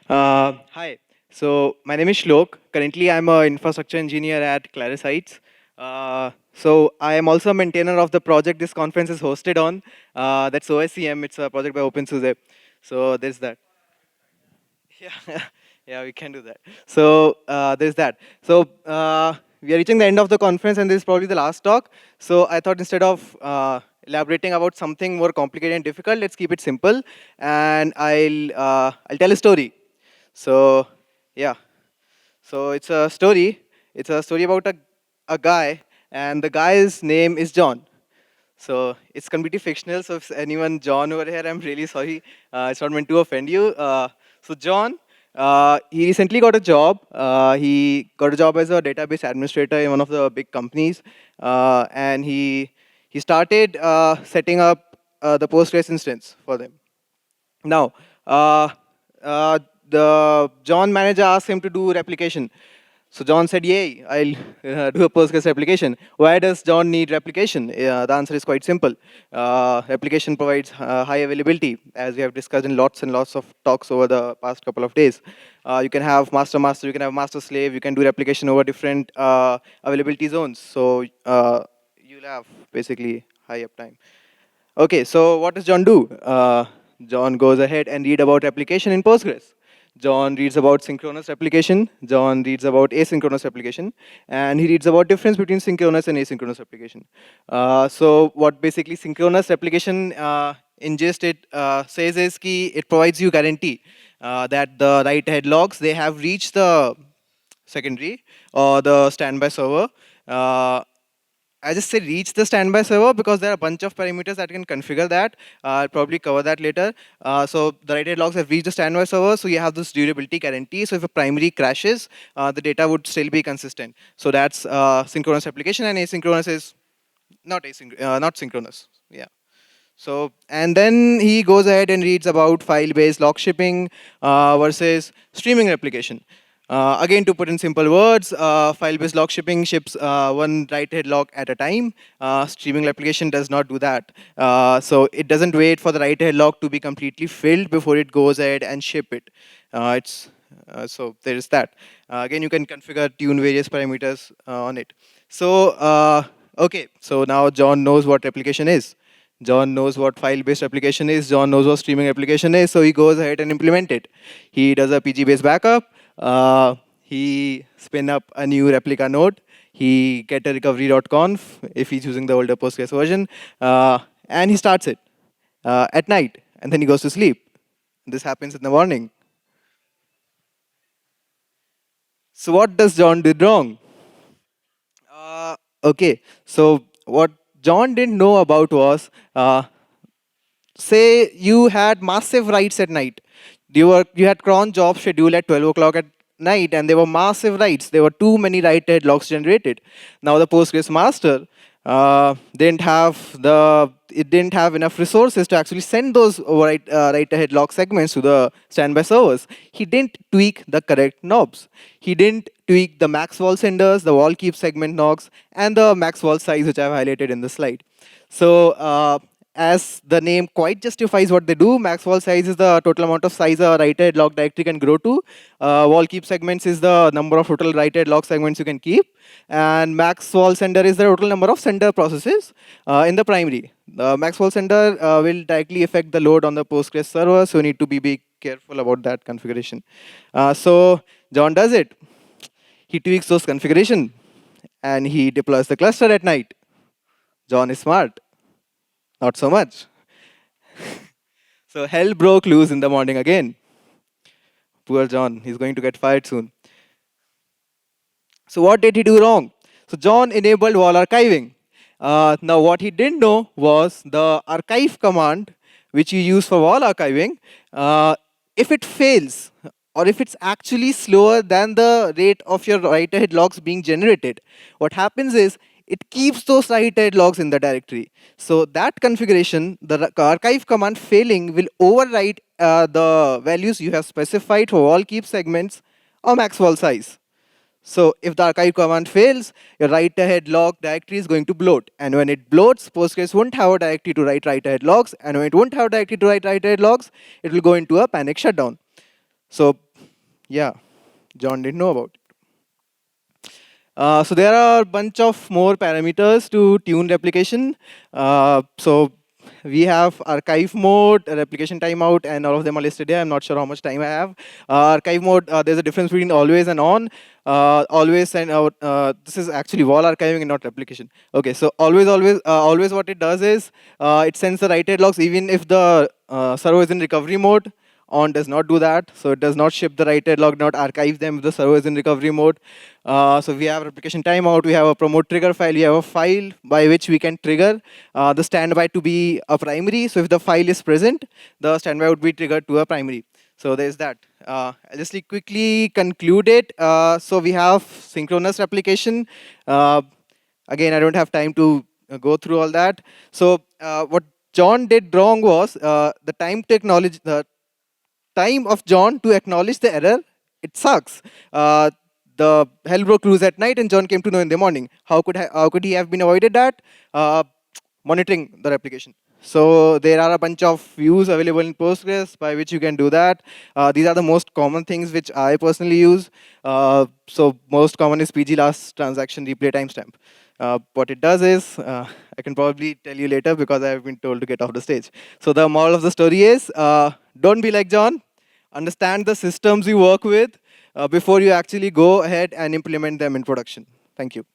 Hi. So my name is Shlok. Currently, I'm an infrastructure engineer at Clarisights. So I am also a maintainer of the project this conference is hosted on. That's OSCM. It's a project by OpenSUSE. So there's that. Yeah, yeah, we can do that. So there's that. So we are reaching the end of the conference, and this is probably the last talk. So I thought instead of elaborating about something more complicated and difficult, let's keep it simple, and I'll tell a story. So yeah, so it's a story. It's a story about a guy, and the guy's name is John. So it's completely fictional. So if anyone John over here, I'm really sorry. It's not meant to offend you. So John, he recently got a job. He got a job as a database administrator in one of the big companies, and he started setting up the Postgres instance for them. Now, uh, the John manager asked him to do replication. So John said, "Yay, I'll do a Postgres replication." Why does John need replication? The answer is quite simple. Replication provides high availability, as we have discussed in lots and lots of talks over the past couple of days. You can have master-master, you can have master-slave, you can do replication over different availability zones. So you'll have basically high uptime. Okay, so what does John do? John goes ahead and read about replication in Postgres. John reads about synchronous replication. John reads about asynchronous replication, and he reads about difference between synchronous and asynchronous replication. So what basically synchronous replication in gist it says is ki it provides you guarantee that the write-ahead logs they have reached the secondary or the standby server. I just say reach the standby server because there are a bunch of parameters that can configure that. I'll probably cover that later. So the write-ahead logs have reached the standby server, so you have this durability guarantee. So if a primary crashes, the data would still be consistent. So that's synchronous application, and asynchronous is not synchronous. Yeah. So, and then he goes ahead and reads about file-based log shipping versus streaming replication. Again, to put in simple words, file-based log shipping ships one write-ahead log at a time. Streaming replication does not do that. So it doesn't wait for the write-ahead log to be completely filled before it goes ahead and ship it. So there is that. Again, you can configure, tune various parameters on it. So, okay, so now John knows what replication is. John knows what file-based application is. John knows what streaming application is. So he goes ahead and implement it. He does a PG-based backup. He spin up a new replica node. He get a recovery.conf if he's using the older Postgres version. And he starts it at night. And then he goes to sleep. This happens in the morning. So what does John do wrong? Okay, so what John didn't know about was say you had massive writes at night. You had cron job schedule at 12 o'clock at night, and there were massive writes. There were too many write-ahead logs generated. Now the Postgres master didn't have enough resources to actually send those write-ahead log segments to the standby servers. He didn't tweak the correct knobs. He didn't tweak the max wall senders, the wall keep segment logs, and the max wall size, which I've highlighted in the slide. So as the name quite justifies what they do, max wall size is the total amount of size a write-ahead log directory can grow to. Wall keep segments is the number of total write-ahead log segments you can keep. And max wall sender is the total number of sender processes in the primary. The max wall sender will directly affect the load on the Postgres server, so you need to be careful about that configuration. So John does it. He tweaks those configuration and he deploys the cluster at night. John is smart. Not so much. So hell broke loose in the morning again. Poor John, he's going to get fired soon. So what did he do wrong? So John enabled wall archiving. Now what he didn't know was the archive command, which you use for wall archiving, if it fails, or if it's actually slower than the rate of your write-ahead logs being generated, what happens is it keeps those write-ahead logs in the directory. So that configuration, the archive command failing will overwrite the values you have specified for wall keep segments or max wall size. So if the archive command fails, your write-ahead log directory is going to bloat. And when it bloats, Postgres won't have a directory to write write-ahead logs. And when it won't have a directory to write write-ahead logs, it will go into a panic shutdown. So Yeah, John didn't know about it. So there are a bunch of more parameters to tune replication. So we have archive mode, replication timeout, and all of them are listed here. I'm not sure how much time I have. Archive mode, there's a difference between always and on. Always send out, this is actually wall archiving and not replication. Okay, so always what it does is, it sends the write-ahead logs even if the server is in recovery mode. On does not do that, so it does not ship the write-ahead log, not archive them if the server is in recovery mode. So we have replication timeout, we have a promote trigger file, we have a file by which we can trigger the standby to be a primary. So if the file is present, the standby would be triggered to a primary. So there's that. I'll just quickly conclude it. So we have synchronous replication. Again, I don't have time to go through all that. So what John did wrong was the time of John to acknowledge the error, it sucks. The hell broke loose at night, and John came to know in the morning. How could he have been avoided that? Uh, Monitoring the replication. So there are a bunch of views available in Postgres by which you can do that. These are the most common things which I personally use. So most common is PG last transaction replay timestamp. What it does is, I can probably tell you later because I've been told to get off the stage. So the moral of the story is, don't be like John. Understand the systems you work with before you actually go ahead and implement them in production. Thank you.